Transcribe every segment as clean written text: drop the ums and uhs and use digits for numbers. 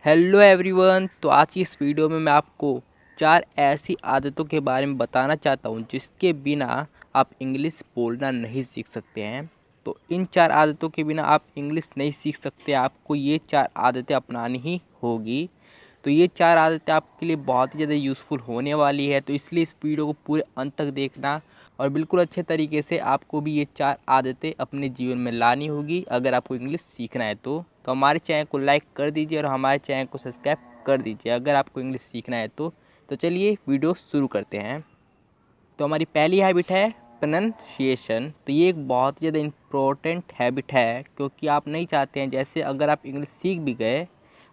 Hello everyone. तो आज की इस वीडियो में मैं आपको चार ऐसी आदतों के बारे में बताना चाहता हूं जिसके बिना आप इंग्लिश बोलना नहीं सीख सकते हैं। तो इन चार आदतों के बिना आप इंग्लिश नहीं सीख सकते, आपको ये चार आदतें अपनानी ही होगी। तो ये चार आदतें आपके लिए बहुत ही ज़्यादा यूज़फुल होने वाली है, तो इसलिए इस वीडियो को पूरे अंत तक देखना और बिल्कुल अच्छे तरीके से आपको भी ये चार आदतें अपने जीवन में लानी होगी अगर आपको इंग्लिश सीखना है। तो हमारे चैनल को लाइक कर दीजिए और हमारे चैनल को सब्सक्राइब कर दीजिए अगर आपको इंग्लिश सीखना है तो चलिए वीडियो शुरू करते हैं। तो हमारी पहली हैबिट है प्रोनंसिएशन। तो ये एक बहुत ही ज़्यादा इम्पोर्टेंट हैबिट है, क्योंकि आप नहीं चाहते हैं, जैसे अगर आप इंग्लिश सीख भी गए,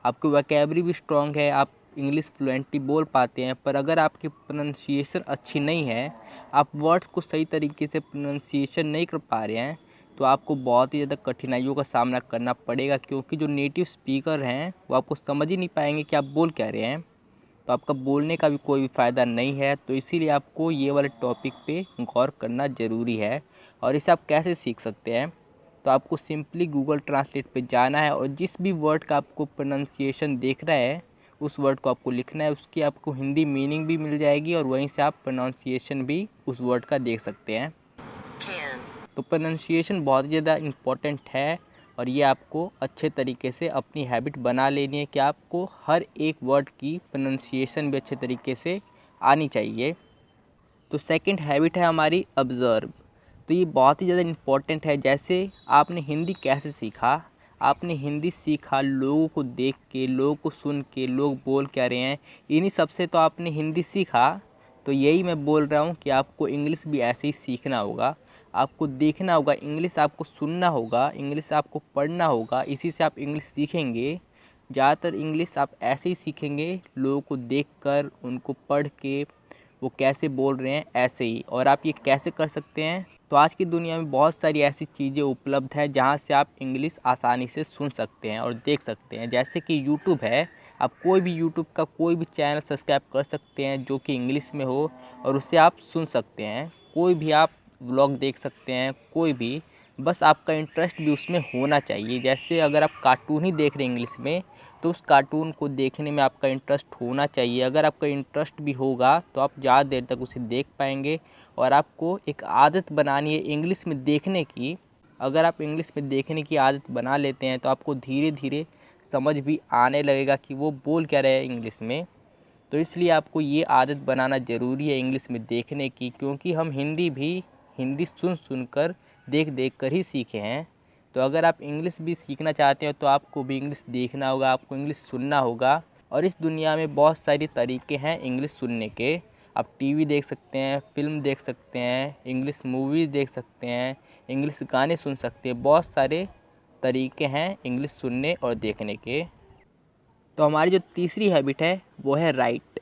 आपकी वोकैबुलरी भी स्ट्रॉन्ग है, आप इंग्लिश फ्लुएंटली बोल पाते हैं, पर अगर आपकी प्रोनंसिएशन अच्छी नहीं है, आप वर्ड्स को सही तरीके से प्रोनंसिएशन नहीं कर पा रहे हैं, तो आपको बहुत ही ज़्यादा कठिनाइयों का सामना करना पड़ेगा, क्योंकि जो नेटिव स्पीकर हैं वो आपको समझ ही नहीं पाएंगे कि आप बोल क्या रहे हैं। तो आपका बोलने का भी कोई भी फ़ायदा नहीं है। तो इसीलिए आपको ये वाले टॉपिक पे गौर करना ज़रूरी है। और इसे आप कैसे सीख सकते हैं, तो आपको सिंपली गूगल ट्रांसलेट पे जाना है और जिस भी वर्ड का आपको प्रोनाउंसिएशन देख रहा है उस वर्ड को आपको लिखना है, उसकी आपको हिंदी मीनिंग भी मिल जाएगी और वहीं से आप प्रोनाउंसिएशन भी उस वर्ड का देख सकते हैं। तो प्रोनाउंसिएशन बहुत ज़्यादा इम्पोर्टेंट है और ये आपको अच्छे तरीके से अपनी हैबिट बना लेनी है कि आपको हर एक वर्ड की प्रोनाउंसिएशन भी अच्छे तरीके से आनी चाहिए। तो सेकंड हैबिट है हमारी ऑब्ज़र्व। तो ये बहुत ही ज़्यादा इम्पोर्टेंट है। जैसे आपने हिंदी कैसे सीखा, आपने हिंदी सीखा लोगों को देख के, लोगों को सुन के, लोग बोल क्या रहे हैं, इन्हीं सब से तो आपने हिंदी सीखा। तो यही मैं बोल रहा हूँ कि आपको इंग्लिश भी ऐसे ही सीखना होगा। आपको देखना होगा, इंग्लिश आपको सुनना होगा, इंग्लिश आपको पढ़ना होगा, इसी से आप इंग्लिश सीखेंगे। ज़्यादातर इंग्लिश आप ऐसे ही सीखेंगे, लोगों को देखकर, उनको पढ़ के, वो कैसे बोल रहे हैं ऐसे ही। और आप ये कैसे कर सकते हैं, तो आज की दुनिया में बहुत सारी ऐसी चीज़ें उपलब्ध हैं जहाँ से आप इंग्लिश आसानी से सुन सकते हैं और देख सकते हैं। जैसे कि यूट्यूब है, आप कोई भी यूट्यूब का कोई भी चैनल सब्सक्राइब कर सकते हैं जो कि इंग्लिश में हो और उससे आप सुन सकते हैं। कोई भी आप व्लॉग देख सकते हैं, कोई भी, बस आपका इंटरेस्ट भी उसमें होना चाहिए। जैसे अगर आप कार्टून ही देख रहे हैं इंग्लिश में, तो उस कार्टून को देखने में आपका इंटरेस्ट होना चाहिए। अगर आपका इंटरेस्ट भी होगा तो आप ज़्यादा देर तक उसे देख पाएंगे। और आपको एक आदत बनानी है इंग्लिश में देखने की। अगर आप इंग्लिश में देखने की आदत बना लेते हैं तो आपको धीरे धीरे समझ भी आने लगेगा कि वो बोल क्या रहे हैं इंग्लिश में। तो इसलिए आपको ये आदत बनाना ज़रूरी है इंग्लिश में देखने की, क्योंकि हम हिंदी भी हिंदी सुन सुन कर, देख देख कर ही सीखे हैं। तो अगर आप इंग्लिश भी सीखना चाहते हो तो आपको भी इंग्लिश देखना होगा, आपको इंग्लिश सुनना होगा। और इस दुनिया में बहुत सारे तरीके हैं इंग्लिश सुनने के। आप टीवी देख सकते हैं, फ़िल्म देख सकते हैं, इंग्लिश मूवीज़ देख सकते हैं, इंग्लिश गाने सुन सकते हैं। बहुत सारे तरीके हैं इंग्लिश सुनने और देखने के। तो हमारी जो तीसरी हैबिट है वो है राइट।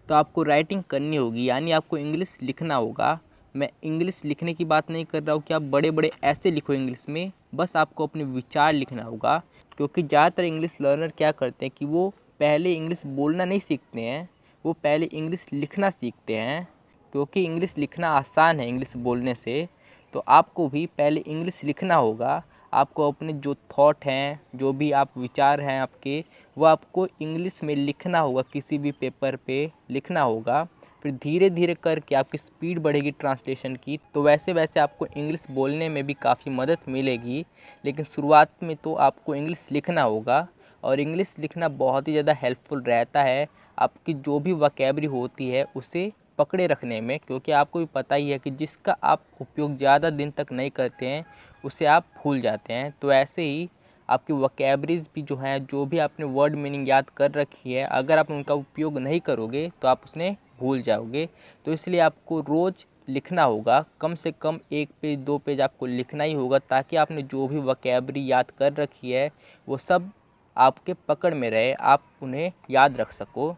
तो आपको राइटिंग करनी होगी, यानी आपको इंग्लिश लिखना होगा। मैं इंग्लिश लिखने की बात नहीं कर रहा हूँ कि आप बड़े बड़े ऐसे लिखो इंग्लिश में, बस आपको अपने विचार लिखना होगा। क्योंकि ज़्यादातर इंग्लिश लर्नर क्या करते हैं कि वो पहले इंग्लिश बोलना नहीं सीखते हैं, वो पहले इंग्लिश लिखना सीखते हैं। क्योंकि इंग्लिश लिखना आसान है इंग्लिश बोलने से। तो आपको भी पहले इंग्लिश लिखना होगा। आपको अपने जो थॉट हैं, जो भी आप विचार हैं आपके, वो आपको इंग्लिश में लिखना होगा, किसी भी पेपर पे लिखना होगा। फिर धीरे धीरे करके आपकी स्पीड बढ़ेगी ट्रांसलेशन की, तो वैसे वैसे आपको इंग्लिश बोलने में भी काफ़ी मदद मिलेगी। लेकिन शुरुआत में तो आपको इंग्लिश लिखना होगा। और इंग्लिश लिखना बहुत ही ज़्यादा हेल्पफुल रहता है आपकी जो भी वोकैबुलरी होती है उसे पकड़े रखने में। क्योंकि आपको भी पता ही है कि जिसका आप उपयोग ज़्यादा दिन तक नहीं करते हैं उसे आप भूल जाते हैं। तो ऐसे ही आपकी वोकैबुलरीज भी जो हैं, जो भी आपने वर्ड मीनिंग याद कर रखी है, अगर आप उनका उपयोग नहीं करोगे तो आप उसने भूल जाओगे। तो इसलिए आपको रोज़ लिखना होगा, कम से कम 1 पेज 2 पेज आपको लिखना ही होगा, ताकि आपने जो भी वोकैबुलरी याद कर रखी है वो सब आपके पकड़ में रहे, आप उन्हें याद रख सको।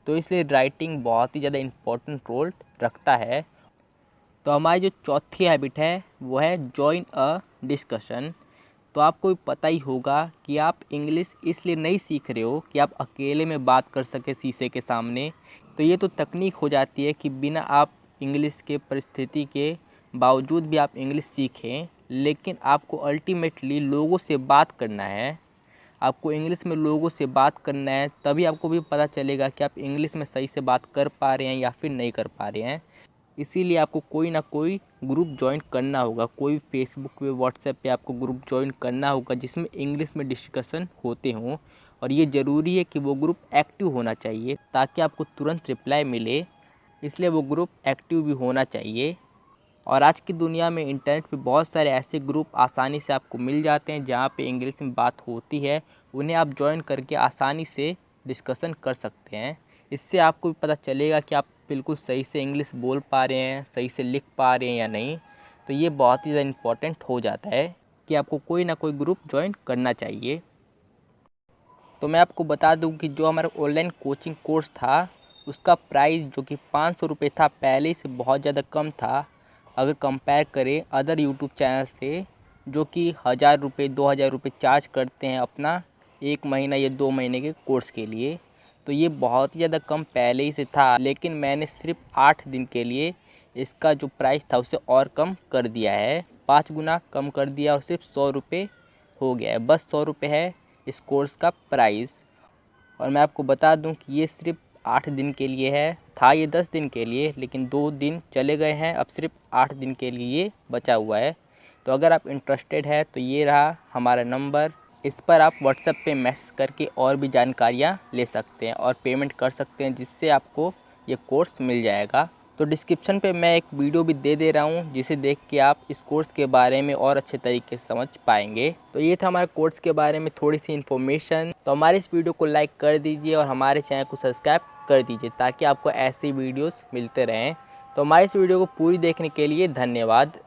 तो इसलिए राइटिंग बहुत ही ज़्यादा इम्पोर्टेंट रोल रखता है। तो हमारी जो चौथी हैबिट है वो है जॉइन अ डिस्कशन। तो आपको भी पता ही होगा कि आप इंग्लिश इसलिए नहीं सीख रहे हो कि आप अकेले में बात कर सके शीशे के सामने। तो ये तो तकनीक हो जाती है कि बिना आप इंग्लिश के परिस्थिति के बावजूद भी आप इंग्लिश सीखें, लेकिन आपको अल्टीमेटली लोगों से बात करना है। आपको इंग्लिश में लोगों से बात करना है, तभी आपको भी पता चलेगा कि आप इंग्लिश में सही से बात कर पा रहे हैं या फिर नहीं कर पा रहे हैं। इसीलिए आपको कोई ना कोई ग्रुप ज्वाइन करना होगा, कोई फेसबुक पे, व्हाट्सएप पे आपको ग्रुप ज्वाइन करना होगा जिसमें इंग्लिश में डिस्कशन होते हों। और ये ज़रूरी है कि वो ग्रुप एक्टिव होना चाहिए ताकि आपको तुरंत रिप्लाई मिले, इसलिए वो ग्रुप एक्टिव भी होना चाहिए। और आज की दुनिया में इंटरनेट पे बहुत सारे ऐसे ग्रुप आसानी से आपको मिल जाते हैं जहाँ पे इंग्लिश में बात होती है, उन्हें आप ज्वाइन करके आसानी से डिस्कशन कर सकते हैं। इससे आपको भी पता चलेगा कि आप बिल्कुल सही से इंग्लिश बोल पा रहे हैं, सही से लिख पा रहे हैं या नहीं। तो ये बहुत ही ज़्यादा इम्पोर्टेंट हो जाता है कि आपको कोई ना कोई ग्रुप ज्वाइन करना चाहिए। तो मैं आपको बता दूं कि जो हमारा ऑनलाइन कोचिंग कोर्स था, उसका प्राइस जो कि 500 रुपये था, पहले से बहुत ज़्यादा कम था अगर कंपेयर करें अदर यूट्यूब चैनल से, जो कि 1000 रुपये 2000 रुपये चार्ज करते हैं अपना 1 महीना या 2 महीने के कोर्स के लिए। तो ये बहुत ही ज़्यादा कम पहले ही से था, लेकिन मैंने सिर्फ 8 दिन के लिए इसका जो प्राइस था उसे और कम कर दिया है, 5 गुना कम कर दिया और सिर्फ 100 रुपये हो गया है। बस 100 रुपये है इस कोर्स का प्राइस। और मैं आपको बता दूं कि ये सिर्फ 8 दिन के लिए है, था ये 10 दिन के लिए, लेकिन 2 दिन चले गए हैं, अब सिर्फ 8 दिन के लिए ये बचा हुआ है। तो अगर आप इंटरेस्टेड है तो ये रहा हमारा नंबर, इस पर आप व्हाट्सएप पे मैसेज करके और भी जानकारियाँ ले सकते हैं और पेमेंट कर सकते हैं, जिससे आपको ये कोर्स मिल जाएगा। तो डिस्क्रिप्शन पे मैं एक वीडियो भी दे दे रहा हूँ, जिसे देख के आप इस कोर्स के बारे में और अच्छे तरीके से समझ पाएंगे। तो ये था हमारे कोर्स के बारे में थोड़ी सी इन्फॉर्मेशन। तो हमारे इस वीडियो को लाइक कर दीजिए और हमारे चैनल को सब्सक्राइब कर दीजिए ताकि आपको ऐसी वीडियोस मिलते रहें। तो हमारे इस वीडियो को पूरी देखने के लिए धन्यवाद।